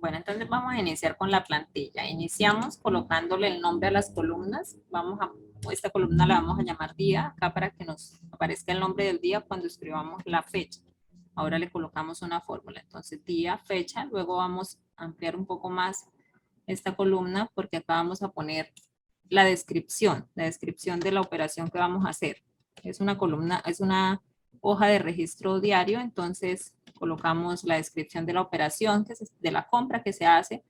Bueno, entonces vamos a iniciar con la plantilla. Iniciamos colocándole el nombre a las columnas. Esta columna la vamos a llamar día, acá para que nos aparezca el nombre del día cuando escribamos la fecha. Ahora le colocamos una fórmula. Entonces, día, fecha. Luego vamos a ampliar un poco más esta columna porque acá vamos a poner la descripción de la operación que vamos a hacer. Es una columna, es una hoja de registro diario, entonces colocamos la descripción de la operación, de la compra que se hace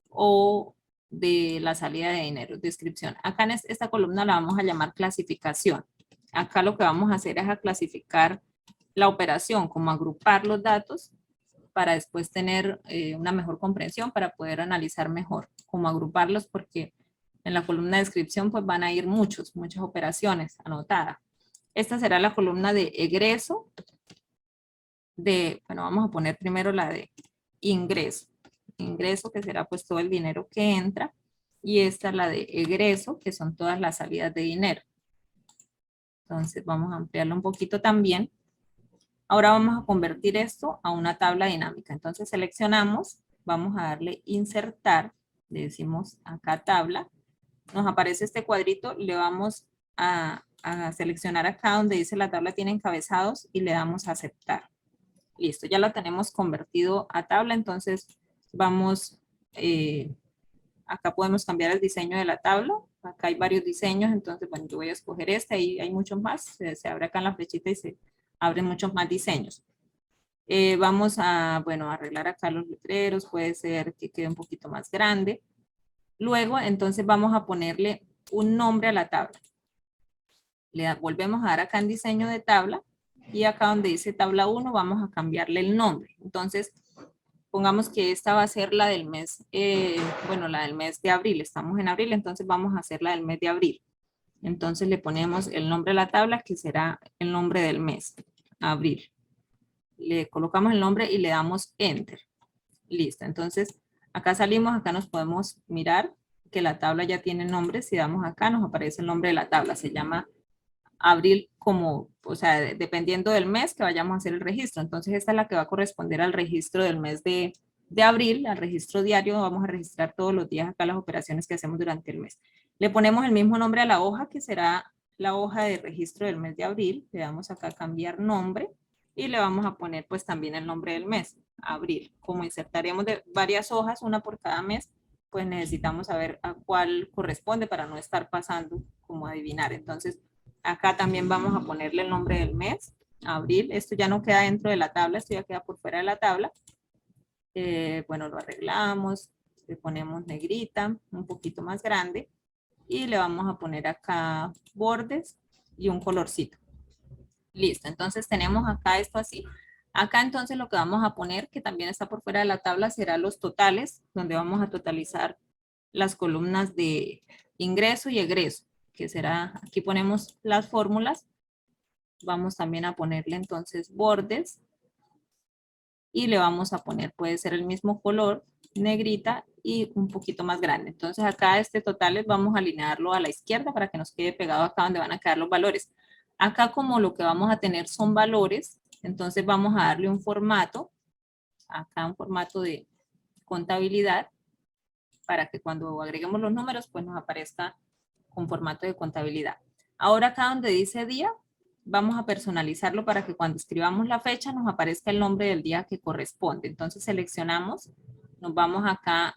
o de la salida de dinero, descripción. Acá en esta columna la vamos a llamar clasificación. Acá lo que vamos a hacer es a clasificar la operación, como agrupar los datos para después tener una mejor comprensión, para poder analizar mejor cómo agruparlos, porque en la columna de descripción pues van a ir muchas operaciones anotadas. Esta será la columna de egreso, bueno, vamos a poner primero la de ingreso. Ingreso, que será pues todo el dinero que entra, y esta es la de egreso, que son todas las salidas de dinero. Entonces vamos a ampliarlo un poquito también. Ahora vamos a convertir esto a una tabla dinámica. Entonces seleccionamos, vamos a darle insertar, le decimos acá tabla, nos aparece este cuadrito, le vamos a seleccionar acá donde dice la tabla tiene encabezados y le damos a aceptar. Listo, ya la tenemos convertido a tabla, entonces vamos, acá podemos cambiar el diseño de la tabla, acá hay varios diseños, entonces bueno, yo voy a escoger este, ahí hay muchos más, se abre acá en la flechita y se abren muchos más diseños. Vamos a, bueno, arreglar acá los letreros, puede ser que quede un poquito más grande. Luego, entonces vamos a ponerle un nombre a la tabla. Volvemos a dar acá en diseño de tabla y acá donde dice tabla 1 vamos a cambiarle el nombre. Entonces, pongamos que esta va a ser la del mes, bueno, la del mes de abril. Estamos en abril, entonces vamos a hacer la del mes de abril. Entonces le ponemos el nombre a la tabla que será el nombre del mes, abril. Le colocamos el nombre y le damos enter. Listo, entonces acá salimos, acá nos podemos mirar que la tabla ya tiene nombre. Si damos acá nos aparece el nombre de la tabla, se llama abril como, o sea, dependiendo del mes que vayamos a hacer el registro. Entonces esta es la que va a corresponder al registro del mes de abril, al registro diario. Vamos a registrar todos los días acá las operaciones que hacemos durante el mes. Le ponemos el mismo nombre a la hoja que será la hoja de registro del mes de abril. Le damos acá cambiar nombre y le vamos a poner pues también el nombre del mes, abril. Como insertaremos de varias hojas, una por cada mes, pues necesitamos saber a cuál corresponde para no estar pasando como adivinar. Entonces, acá también vamos a ponerle el nombre del mes, abril. Esto ya no queda dentro de la tabla, esto ya queda por fuera de la tabla. Bueno, lo arreglamos, le ponemos negrita, un poquito más grande, y le vamos a poner acá bordes y un colorcito. Listo, entonces tenemos acá esto así. Acá entonces lo que vamos a poner, que también está por fuera de la tabla, será los totales, donde vamos a totalizar las columnas de ingreso y egreso, que será, aquí ponemos las fórmulas. Vamos también a ponerle entonces bordes y le vamos a poner, puede ser el mismo color, negrita y un poquito más grande. Entonces acá este totales vamos a alinearlo a la izquierda para que nos quede pegado acá donde van a quedar los valores. Acá como lo que vamos a tener son valores, entonces vamos a darle un formato, acá un formato de contabilidad, para que cuando agreguemos los números pues nos aparezca con formato de contabilidad. Ahora acá donde dice día, vamos a personalizarlo para que cuando escribamos la fecha nos aparezca el nombre del día que corresponde. Entonces seleccionamos, nos vamos acá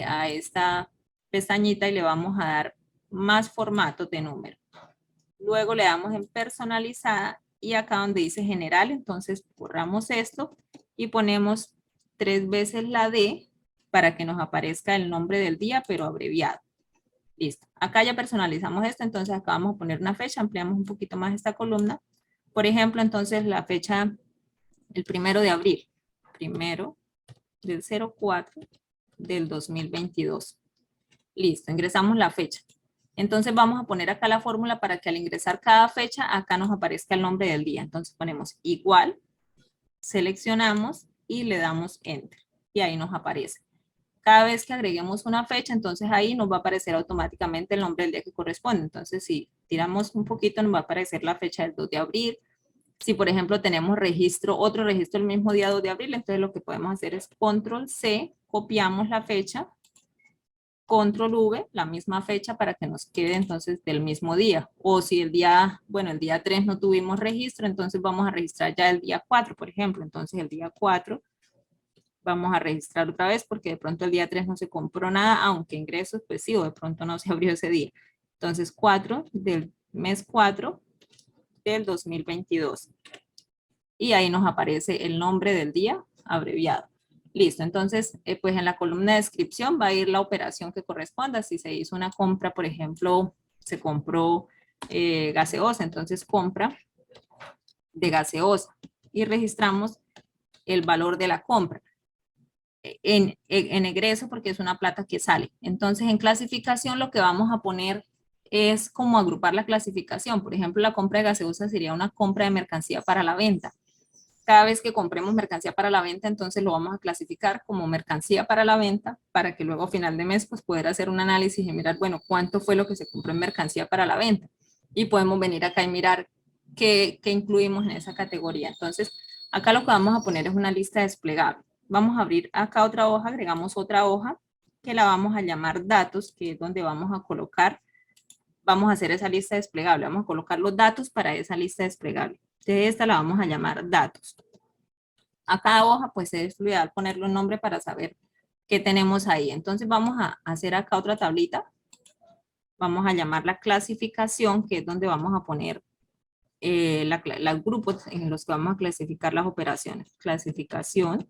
a esta pestañita y le vamos a dar más formatos de número. Luego le damos en personalizada y acá donde dice general, entonces borramos esto y ponemos 3 veces la D para que nos aparezca el nombre del día, pero abreviado. Listo. Acá ya personalizamos esto, entonces acá vamos a poner una fecha, ampliamos un poquito más esta columna. Por ejemplo, entonces la fecha, el 1 de abril, 1 del 04 del 2022. Listo, ingresamos la fecha. Entonces vamos a poner acá la fórmula para que al ingresar cada fecha, acá nos aparezca el nombre del día. Entonces ponemos igual, seleccionamos y le damos enter. Y ahí nos aparece. Cada vez que agreguemos una fecha, entonces ahí nos va a aparecer automáticamente el nombre del día que corresponde. Entonces si tiramos un poquito, nos va a aparecer la fecha del 2 de abril. Si por ejemplo tenemos registro, otro registro el mismo día 2 de abril, entonces lo que podemos hacer es control C, copiamos la fecha, control V, la misma fecha para que nos quede entonces del mismo día. O si el día, bueno, el día 3 no tuvimos registro, entonces vamos a registrar ya el día 4, por ejemplo. Entonces el día 4 vamos a registrar otra vez porque de pronto el día 3 no se compró nada, aunque ingresos, pues sí, o de pronto no se abrió ese día. Entonces 4 del mes 4 del 2022. Y ahí nos aparece el nombre del día abreviado. Listo, entonces, pues en la columna de descripción va a ir la operación que corresponda. Si se hizo una compra, por ejemplo, se compró gaseosa, entonces compra de gaseosa y registramos el valor de la compra. En egreso porque es una plata que sale. Entonces, en clasificación lo que vamos a poner es como agrupar la clasificación. Por ejemplo, la compra de gaseosa sería una compra de mercancía para la venta. Cada vez que compremos mercancía para la venta, entonces lo vamos a clasificar como mercancía para la venta para que luego a final de mes pues poder hacer un análisis y mirar, bueno, cuánto fue lo que se compró en mercancía para la venta. Y podemos venir acá y mirar qué incluimos en esa categoría. Entonces, acá lo que vamos a poner es una lista desplegable. Vamos a abrir acá otra hoja, agregamos otra hoja que la vamos a llamar datos, que es donde vamos a colocar, vamos a hacer esa lista desplegable, vamos a colocar los datos para esa lista desplegable. De esta la vamos a llamar datos. A cada hoja pues es ideal ponerle un nombre para saber qué tenemos ahí. Entonces vamos a hacer acá otra tablita. Vamos a llamar la clasificación, que es donde vamos a poner los grupos en los que vamos a clasificar las operaciones. Clasificación.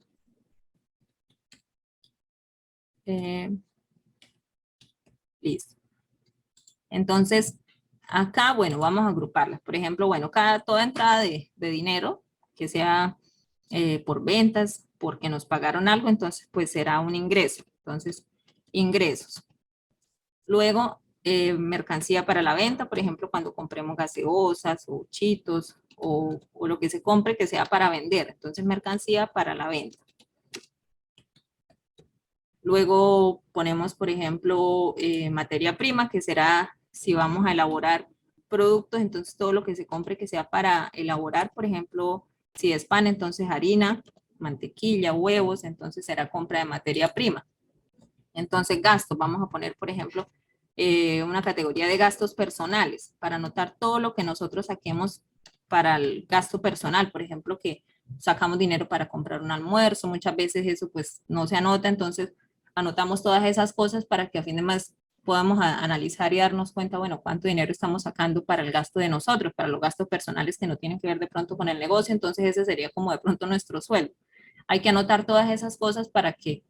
Listo. Entonces, acá, bueno, vamos a agruparlas. Por ejemplo, bueno, toda entrada de dinero, que sea por ventas, porque nos pagaron algo, entonces pues será un ingreso. Entonces, ingresos. Luego, mercancía para la venta, por ejemplo, cuando compremos gaseosas o chitos o lo que se compre que sea para vender. Entonces, mercancía para la venta. Luego ponemos, por ejemplo, materia prima, que será si vamos a elaborar productos, entonces todo lo que se compre que sea para elaborar, por ejemplo, si es pan, entonces harina, mantequilla, huevos, entonces será compra de materia prima. Entonces, gastos, vamos a poner, por ejemplo, una categoría de gastos personales para anotar todo lo que nosotros saquemos para el gasto personal, por ejemplo, que sacamos dinero para comprar un almuerzo, muchas veces eso pues no se anota, entonces anotamos todas esas cosas para que a fin de mes podamos analizar y darnos cuenta, bueno, cuánto dinero estamos sacando para el gasto de nosotros, para los gastos personales que no tienen que ver de pronto con el negocio, entonces ese sería como de pronto nuestro sueldo. Hay que anotar todas esas cosas para que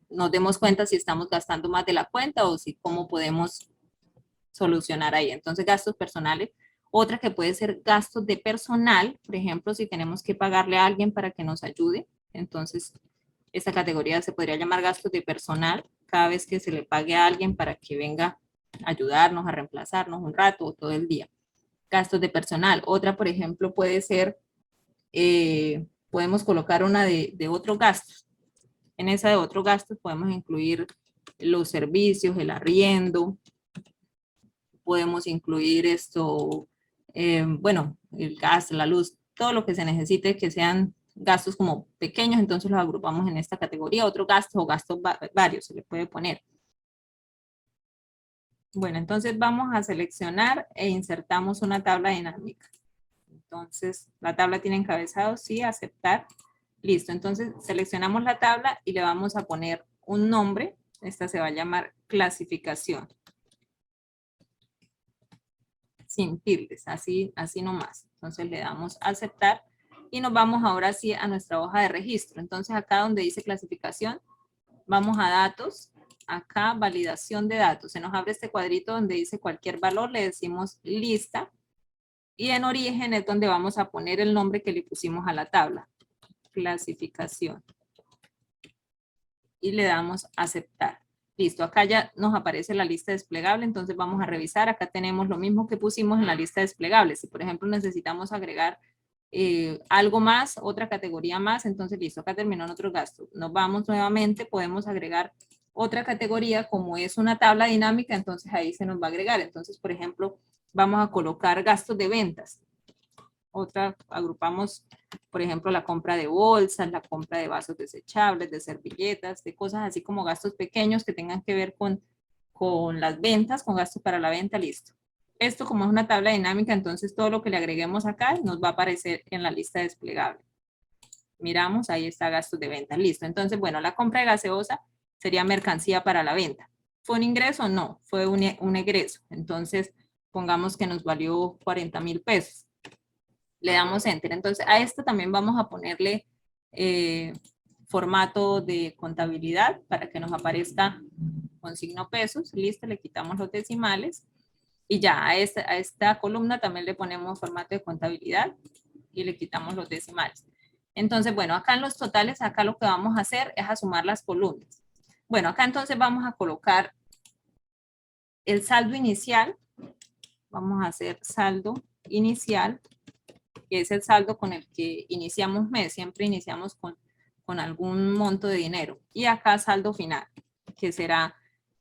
nos demos cuenta si estamos gastando más de la cuenta o si cómo podemos solucionar ahí. Entonces, gastos personales. Otra que puede ser gastos de personal, por ejemplo, si tenemos que pagarle a alguien para que nos ayude, entonces esta categoría se podría llamar gastos de personal cada vez que se le pague a alguien para que venga a ayudarnos, a reemplazarnos un rato o todo el día. Gastos de personal. Otra, por ejemplo, puede ser, podemos colocar una de otros gastos. En esa de otros gastos podemos incluir los servicios, el arriendo, podemos incluir esto, bueno, el gas, la luz, todo lo que se necesite que sean gastos como pequeños, entonces los agrupamos en esta categoría. Otro gasto o gastos varios se le puede poner. Bueno, entonces vamos a seleccionar e insertamos una tabla dinámica. Entonces, la tabla tiene encabezado, sí, aceptar. Listo, entonces seleccionamos la tabla y le vamos a poner un nombre. Esta se va a llamar clasificación. Sin tildes, así nomás. Entonces le damos a aceptar y nos vamos ahora sí a nuestra hoja de registro. Entonces acá donde dice clasificación, vamos a datos. Acá validación de datos. Se nos abre este cuadrito donde dice cualquier valor, le decimos lista. Y en origen es donde vamos a poner el nombre que le pusimos a la tabla. Clasificación. Y le damos a aceptar. Listo, acá ya nos aparece la lista desplegable, entonces vamos a revisar. Acá tenemos lo mismo que pusimos en la lista desplegable. Si por ejemplo necesitamos agregar algo más, otra categoría más, entonces listo, acá terminó nuestro gasto. Nos vamos nuevamente, podemos agregar otra categoría, como es una tabla dinámica, entonces ahí se nos va a agregar. Entonces, por ejemplo, vamos a colocar gastos de ventas. otra agrupamos, por ejemplo, la compra de bolsas, la compra de vasos desechables, de servilletas, de cosas así como gastos pequeños que tengan que ver con las ventas, con gastos para la venta, listo. Esto como es una tabla dinámica, entonces todo lo que le agreguemos acá nos va a aparecer en la lista desplegable. Miramos, ahí está gastos de venta, listo. Entonces, bueno, la compra de gaseosa sería mercancía para la venta. ¿Fue un ingreso? No, fue un egreso. Entonces, pongamos que nos valió 40,000 pesos. Le damos enter. Entonces, a esto también vamos a ponerle formato de contabilidad para que nos aparezca con signo pesos. Listo, le quitamos los decimales. Y ya a esta columna también le ponemos formato de contabilidad y le quitamos los decimales. Entonces, bueno, acá en los totales, acá lo que vamos a hacer es a sumar las columnas. Bueno, acá entonces vamos a colocar el saldo inicial. Vamos a hacer saldo inicial, que es el saldo con el que iniciamos mes. Siempre iniciamos con algún monto de dinero. Y acá saldo final, que será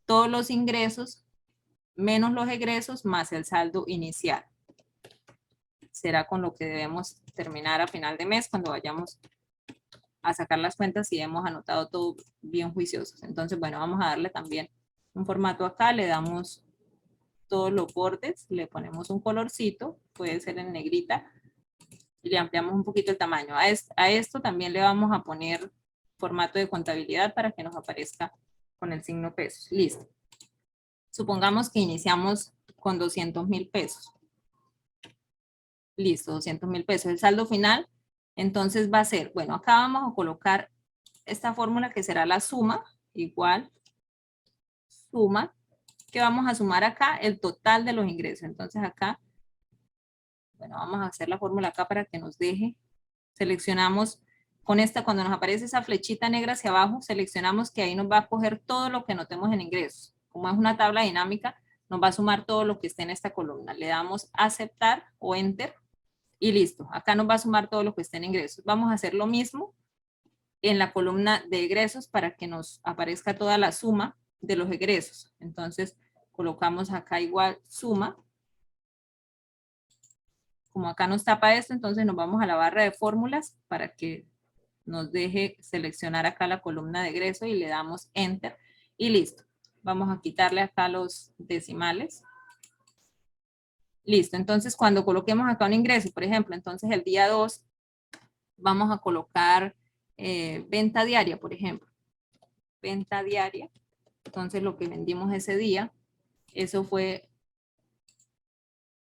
todos los ingresos menos los egresos más el saldo inicial. Será con lo que debemos terminar a final de mes cuando vayamos a sacar las cuentas y hemos anotado todo bien juiciosos. Entonces, bueno, vamos a darle también un formato acá, le damos todos los bordes, le ponemos un colorcito, puede ser en negrita, y le ampliamos un poquito el tamaño. A esto también le vamos a poner formato de contabilidad para que nos aparezca con el signo pesos. Listo. Supongamos que iniciamos con 200,000 pesos. Listo, 200,000 pesos. El saldo final, entonces va a ser, bueno, acá vamos a colocar esta fórmula que será la suma, igual, suma, que vamos a sumar acá el total de los ingresos. Entonces acá, bueno, vamos a hacer la fórmula acá para que nos deje. Seleccionamos con esta, cuando nos aparece esa flechita negra hacia abajo, seleccionamos que ahí nos va a coger todo lo que notemos en ingresos. Como es una tabla dinámica, nos va a sumar todo lo que esté en esta columna. Le damos aceptar o enter y listo. Acá nos va a sumar todo lo que esté en ingresos. Vamos a hacer lo mismo en la columna de egresos para que nos aparezca toda la suma de los egresos. Entonces, colocamos acá igual suma. Como acá nos tapa esto, entonces nos vamos a la barra de fórmulas para que nos deje seleccionar acá la columna de egreso y le damos enter y listo. Vamos a quitarle acá los decimales. Listo, entonces cuando coloquemos acá un ingreso, por ejemplo, entonces el día 2 vamos a colocar venta diaria, por ejemplo. Venta diaria. Entonces lo que vendimos ese día, eso fue,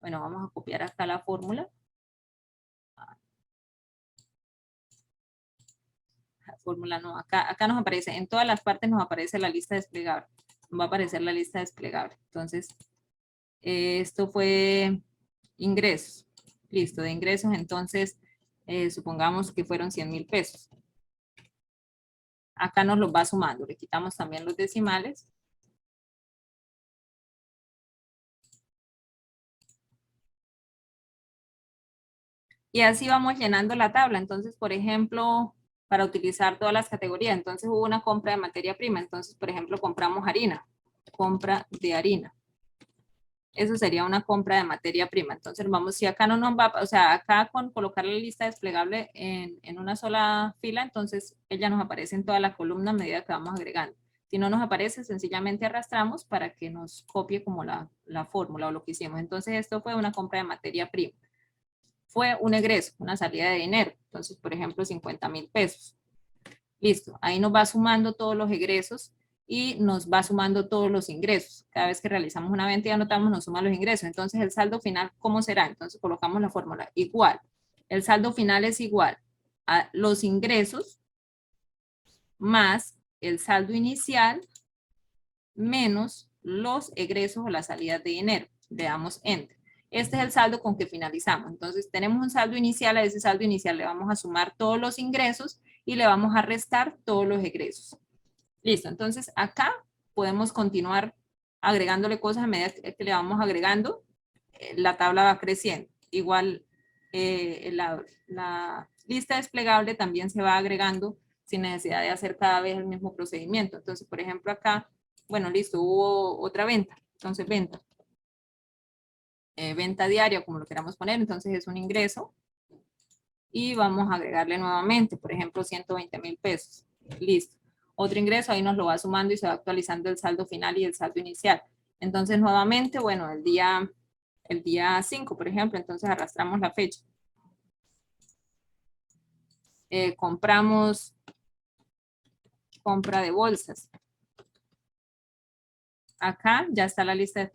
bueno, vamos a copiar acá la fórmula. La fórmula no, acá nos aparece, en todas las partes nos aparece la lista desplegable. Nos va a aparecer la lista desplegable. Entonces, esto fue ingresos. Listo, de ingresos, entonces, supongamos que fueron 100,000 pesos. Acá nos los va sumando, le quitamos también los decimales. Y así vamos llenando la tabla. Entonces, por ejemplo, para utilizar todas las categorías, entonces hubo una compra de materia prima. Entonces, por ejemplo, compramos harina, compra de harina. Eso sería una compra de materia prima. Entonces, vamos, si acá no nos va, o sea, acá con colocar la lista desplegable en una sola fila, entonces ella nos aparece en toda la columna a medida que vamos agregando. Si no nos aparece, sencillamente arrastramos para que nos copie como la fórmula o lo que hicimos. Entonces, esto fue una compra de materia prima. Fue un egreso, una salida de dinero. Entonces, por ejemplo, 50,000 pesos. Listo, ahí nos va sumando todos los egresos y nos va sumando todos los ingresos. Cada vez que realizamos una venta y anotamos, nos suma los ingresos. Entonces, el saldo final, ¿cómo será? Entonces, colocamos la fórmula igual. El saldo final es igual a los ingresos más el saldo inicial menos los egresos o las salidas de dinero. Le damos enter. Este es el saldo con que finalizamos. Entonces, tenemos un saldo inicial. A ese saldo inicial le vamos a sumar todos los ingresos y le vamos a restar todos los egresos. Listo, entonces acá podemos continuar agregándole cosas a medida que le vamos agregando. La tabla va creciendo. Igual la lista desplegable también se va agregando sin necesidad de hacer cada vez el mismo procedimiento. Entonces, por ejemplo, acá, bueno, listo, hubo otra venta. Entonces, venta. Venta diaria, como lo queramos poner, entonces es un ingreso. y vamos a agregarle nuevamente, por ejemplo, 120.000 pesos. Listo. Otro ingreso, ahí nos lo va sumando y se va actualizando el saldo final y el saldo inicial. Entonces, nuevamente, bueno, el día 5, por ejemplo, entonces arrastramos la fecha. Compramos compra de bolsas. Acá ya está la lista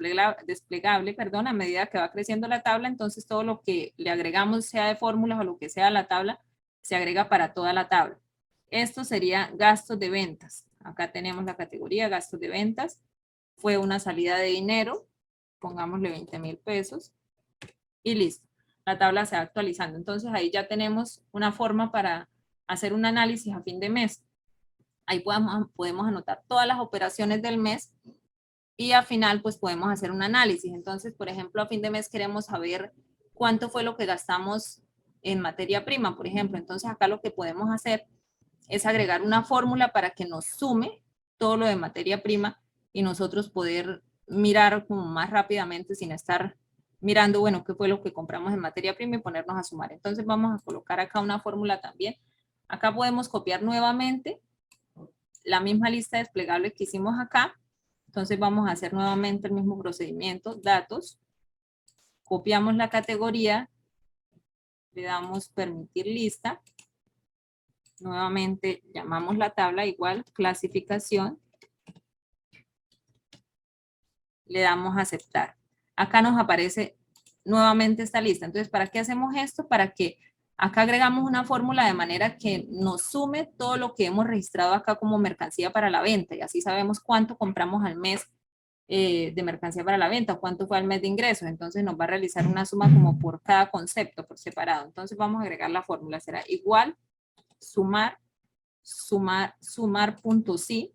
desplegable, perdón, a medida que va creciendo la tabla, entonces todo lo que le agregamos, sea de fórmulas o lo que sea a la tabla, se agrega para toda la tabla. Esto sería gastos de ventas. Acá tenemos la categoría gastos de ventas. Fue una salida de dinero, pongámosle 20.000 pesos y listo. La tabla se va actualizando. Entonces ahí ya tenemos una forma para hacer un análisis a fin de mes. Ahí podemos anotar todas las operaciones del mes y al final pues podemos hacer un análisis. Entonces, por ejemplo, a fin de mes queremos saber cuánto fue lo que gastamos en materia prima, por ejemplo. Entonces acá lo que podemos hacer es agregar una fórmula para que nos sume todo lo de materia prima y nosotros poder mirar como más rápidamente sin estar mirando, bueno, qué fue lo que compramos en materia prima y ponernos a sumar. Entonces vamos a colocar acá una fórmula también. Acá podemos copiar nuevamente la misma lista desplegable que hicimos acá. Entonces vamos a hacer nuevamente el mismo procedimiento, datos, copiamos la categoría, le damos permitir lista, nuevamente llamamos la tabla igual, clasificación, le damos aceptar. Acá nos aparece nuevamente esta lista. Entonces, ¿para qué hacemos esto? Para que acá agregamos una fórmula de manera que nos sume todo lo que hemos registrado acá como mercancía para la venta y así sabemos cuánto compramos al mes de mercancía para la venta, cuánto fue al mes de ingresos. Entonces nos va a realizar una suma como por cada concepto, por separado. Entonces vamos a agregar la fórmula. Será igual, sumar punto sí.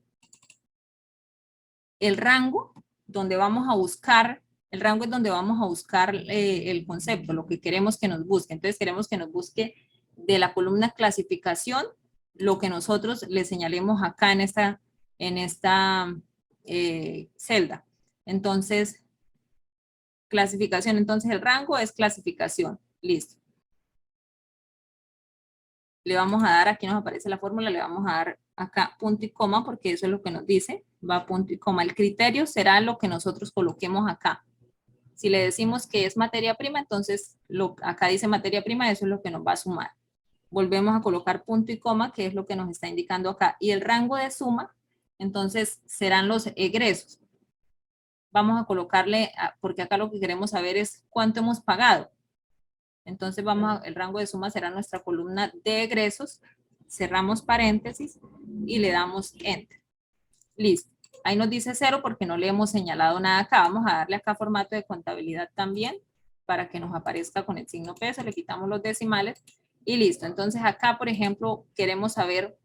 El rango donde vamos a buscar, el rango es donde vamos a buscar el concepto, lo que queremos que nos busque. Entonces queremos que nos busque de la columna clasificación, lo que nosotros le señalemos acá en esta celda. Entonces, clasificación, entonces el rango es clasificación. Listo. Le vamos a dar, aquí nos aparece la fórmula, le vamos a dar acá punto y coma porque eso es lo que nos dice, va punto y coma. El criterio será lo que nosotros coloquemos acá. Si le decimos que es materia prima, entonces acá dice materia prima, eso es lo que nos va a sumar. Volvemos a colocar punto y coma, que es lo que nos está indicando acá. Y el rango de suma, entonces serán los egresos. Vamos a colocarle, porque acá lo que queremos saber es cuánto hemos pagado. Entonces el rango de suma será nuestra columna de egresos. Cerramos paréntesis y le damos enter. Listo. Ahí nos dice 0 porque no le hemos señalado nada acá. Vamos a darle acá formato de contabilidad también para que nos aparezca con el signo peso. Le quitamos los decimales y listo. Entonces acá, por ejemplo, queremos saber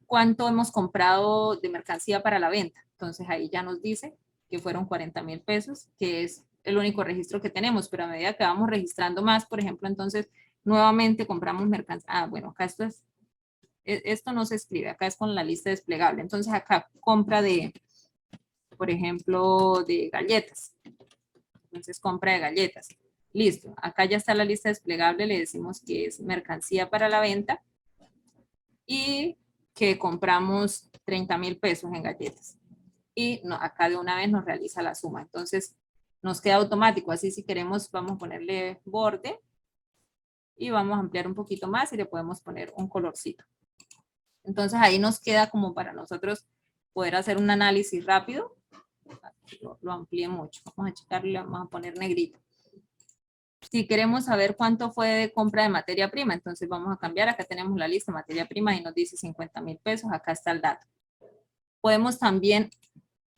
cuánto hemos comprado de mercancía para la venta. Entonces ahí ya nos dice que fueron 40.000 pesos, que es el único registro que tenemos, pero a medida que vamos registrando más, por ejemplo, entonces nuevamente compramos mercancía. Bueno, acá esto no se escribe, acá es con la lista desplegable. Entonces acá compra de, por ejemplo, de galletas. Entonces compra de galletas. Listo, acá ya está la lista desplegable, le decimos que es mercancía para la venta y que compramos 30.000 pesos en galletas. Y acá de una vez nos realiza la suma. Entonces nos queda automático. Así si queremos vamos a ponerle borde y vamos a ampliar un poquito más y le podemos poner un colorcito. Entonces ahí nos queda como para nosotros poder hacer un análisis rápido. Lo amplié mucho. Vamos a checarle, vamos a poner negrito. Si queremos saber cuánto fue de compra de materia prima, entonces vamos a cambiar. Acá tenemos la lista de materia prima y nos dice 50.000 pesos. Acá está el dato. Podemos también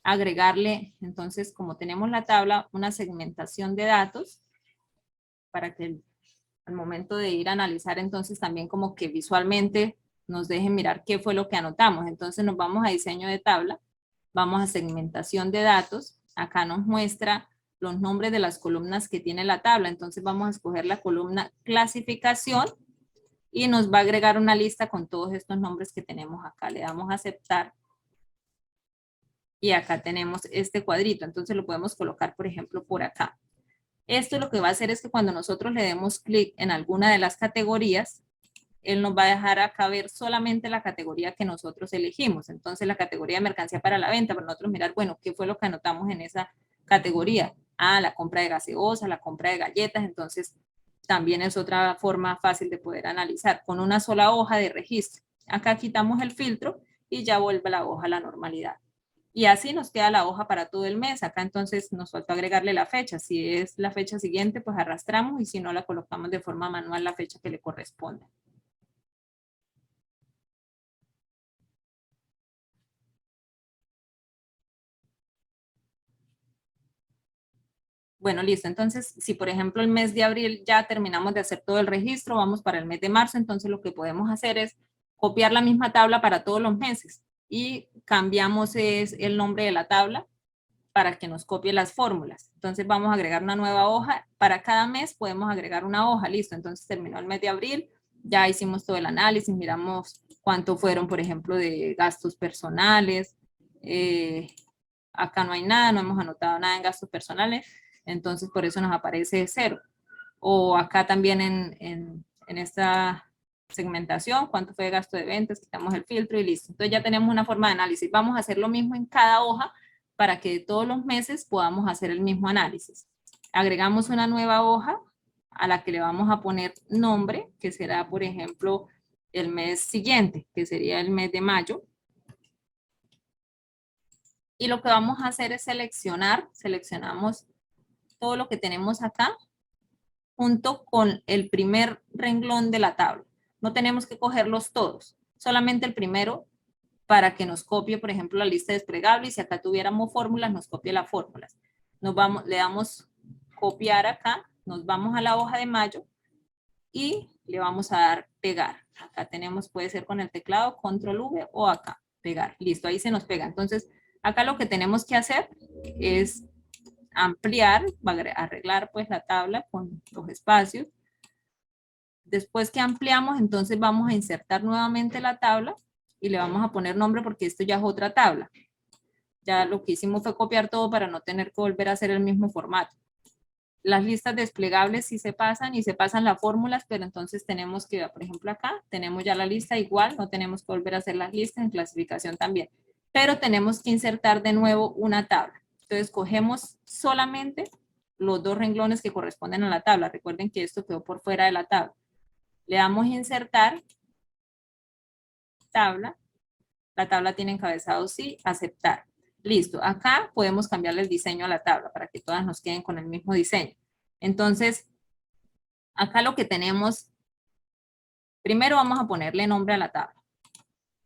agregarle, entonces, como tenemos la tabla, una segmentación de datos para que al momento de ir a analizar, entonces también como que visualmente nos dejen mirar qué fue lo que anotamos. Entonces nos vamos a diseño de tabla, vamos a segmentación de datos. Acá nos muestra los nombres de las columnas que tiene la tabla. Entonces vamos a escoger la columna clasificación y nos va a agregar una lista con todos estos nombres que tenemos acá. Le damos a aceptar. Y acá tenemos este cuadrito, entonces lo podemos colocar, por ejemplo, por acá. Esto lo que va a hacer es que cuando nosotros le demos clic en alguna de las categorías, él nos va a dejar acá ver solamente la categoría que nosotros elegimos. Entonces, la categoría de mercancía para la venta, para nosotros mirar, bueno, ¿qué fue lo que anotamos en esa categoría? Ah, la compra de gaseosa, la compra de galletas. Entonces, también es otra forma fácil de poder analizar con una sola hoja de registro. Acá quitamos el filtro y ya vuelve la hoja a la normalidad. Y así nos queda la hoja para todo el mes. Acá entonces nos falta agregarle la fecha. Si es la fecha siguiente, pues arrastramos y si no, la colocamos de forma manual la fecha que le corresponde. Bueno, listo. Entonces, si por ejemplo el mes de abril ya terminamos de hacer todo el registro, vamos para el mes de marzo, entonces lo que podemos hacer es copiar la misma tabla para todos los meses y cambiamos el nombre de la tabla para que nos copie las fórmulas. Entonces vamos a agregar una nueva hoja. Para cada mes podemos agregar una hoja, listo. Entonces terminó el mes de abril, ya hicimos todo el análisis, miramos cuánto fueron, por ejemplo, de gastos personales. Acá no hay nada, no hemos anotado nada en gastos personales, entonces por eso nos aparece 0. O acá también en esta segmentación, cuánto fue de gasto de ventas, quitamos el filtro y listo. Entonces ya tenemos una forma de análisis. Vamos a hacer lo mismo en cada hoja para que todos los meses podamos hacer el mismo análisis. Agregamos una nueva hoja a la que le vamos a poner nombre, que será, por ejemplo, el mes siguiente, que sería el mes de mayo. Y lo que vamos a hacer es seleccionamos todo lo que tenemos acá junto con el primer renglón de la tabla. No tenemos que cogerlos todos, solamente el primero para que nos copie, por ejemplo, la lista desplegable y si acá tuviéramos fórmulas, nos copie las fórmulas. Le damos copiar acá, nos vamos a la hoja de mayo y le vamos a dar pegar. Acá tenemos, puede ser con el teclado, control V o acá, pegar. Listo, ahí se nos pega. Entonces, acá lo que tenemos que hacer es ampliar, arreglar pues la tabla con los espacios. Después que ampliamos, entonces vamos a insertar nuevamente la tabla y le vamos a poner nombre porque esto ya es otra tabla. Ya lo que hicimos fue copiar todo para no tener que volver a hacer el mismo formato. Las listas desplegables sí se pasan y se pasan las fórmulas, pero entonces tenemos que, por ejemplo acá, tenemos ya la lista igual, no tenemos que volver a hacer las listas, en clasificación también. Pero tenemos que insertar de nuevo una tabla. Entonces cogemos solamente los dos renglones que corresponden a la tabla. Recuerden que esto quedó por fuera de la tabla. Le damos insertar, tabla. La tabla tiene encabezado sí, aceptar. Listo, acá podemos cambiarle el diseño a la tabla para que todas nos queden con el mismo diseño. Entonces, acá lo que tenemos, primero vamos a ponerle nombre a la tabla.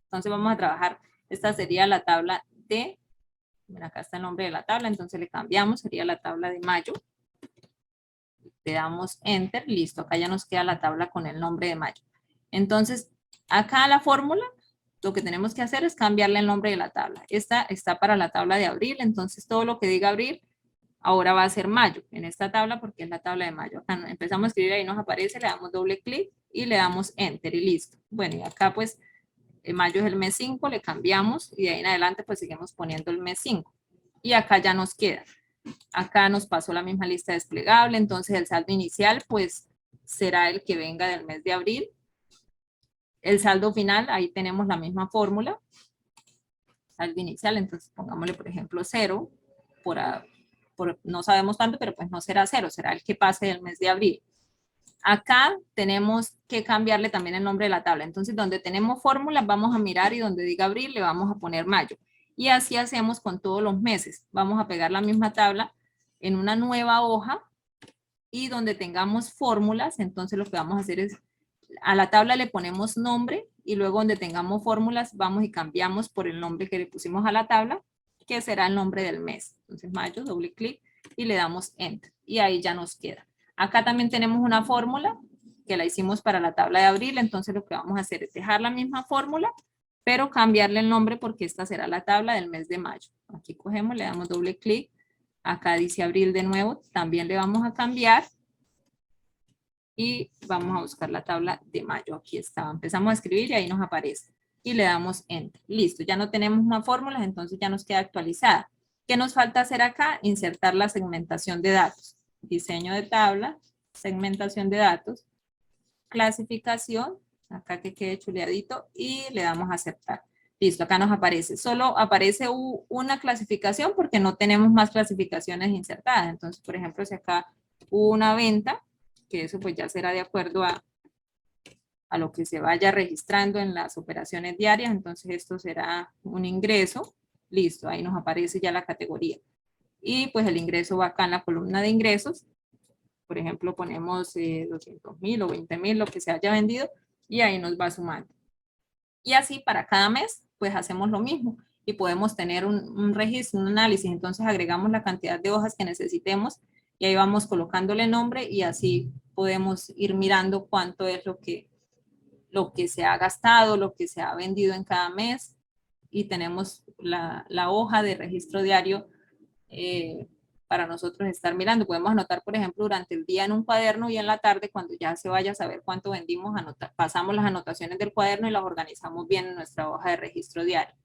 Entonces vamos a trabajar, esta sería la tabla de, mira, acá está el nombre de la tabla, entonces le cambiamos, sería la tabla de mayo. Le damos enter, listo, acá ya nos queda la tabla con el nombre de mayo. Entonces, acá la fórmula, lo que tenemos que hacer es cambiarle el nombre de la tabla. Esta está para la tabla de abril, entonces todo lo que diga abril ahora va a ser mayo en esta tabla porque es la tabla de mayo. Acá empezamos a escribir, ahí nos aparece, le damos doble clic y le damos enter y listo. Bueno, y acá pues mayo es el mes 5, le cambiamos y de ahí en adelante pues seguimos poniendo el mes 5. Y acá ya nos queda. Acá nos pasó la misma lista desplegable, entonces el saldo inicial pues será el que venga del mes de abril. El saldo final, ahí tenemos la misma fórmula. Saldo inicial, entonces pongámosle por ejemplo 0, no sabemos tanto, pero pues no será 0, será el que pase del mes de abril. Acá tenemos que cambiarle también el nombre de la tabla. Entonces, donde tenemos fórmulas, vamos a mirar y donde diga abril, le vamos a poner mayo. Y así hacemos con todos los meses. Vamos a pegar la misma tabla en una nueva hoja y donde tengamos fórmulas, entonces lo que vamos a hacer es, a la tabla le ponemos nombre y luego donde tengamos fórmulas, vamos y cambiamos por el nombre que le pusimos a la tabla, que será el nombre del mes. Entonces, mayo, doble clic y le damos enter. Y ahí ya nos queda. Acá también tenemos una fórmula que la hicimos para la tabla de abril, entonces lo que vamos a hacer es dejar la misma fórmula, pero cambiarle el nombre porque esta será la tabla del mes de mayo. Aquí cogemos, le damos doble clic, acá dice abril de nuevo, también le vamos a cambiar y vamos a buscar la tabla de mayo. Aquí está, empezamos a escribir y ahí nos aparece. Y le damos enter. Listo, ya no tenemos más fórmulas, entonces ya nos queda actualizada. ¿Qué nos falta hacer acá? Insertar la segmentación de datos. Diseño de tabla, segmentación de datos, clasificación acá que quede chuleadito y le damos a aceptar. Listo, acá nos aparece. Solo aparece una clasificación porque no tenemos más clasificaciones insertadas. Entonces, por ejemplo, si acá hubo una venta, que eso pues ya será de acuerdo a lo que se vaya registrando en las operaciones diarias, entonces esto será un ingreso. Listo, ahí nos aparece ya la categoría. Y pues el ingreso va acá en la columna de ingresos. Por ejemplo, ponemos 200.000 o 20.000, lo que se haya vendido, y ahí nos va sumando. Y así para cada mes, pues hacemos lo mismo y podemos tener un registro, un análisis. Entonces agregamos la cantidad de hojas que necesitemos y ahí vamos colocándole nombre y así podemos ir mirando cuánto es lo que se ha gastado, lo que se ha vendido en cada mes y tenemos la hoja de registro diario para nosotros estar mirando. Podemos anotar, por ejemplo, durante el día en un cuaderno y en la tarde, cuando ya se vaya a saber cuánto vendimos, pasamos las anotaciones del cuaderno y las organizamos bien en nuestra hoja de registro diario.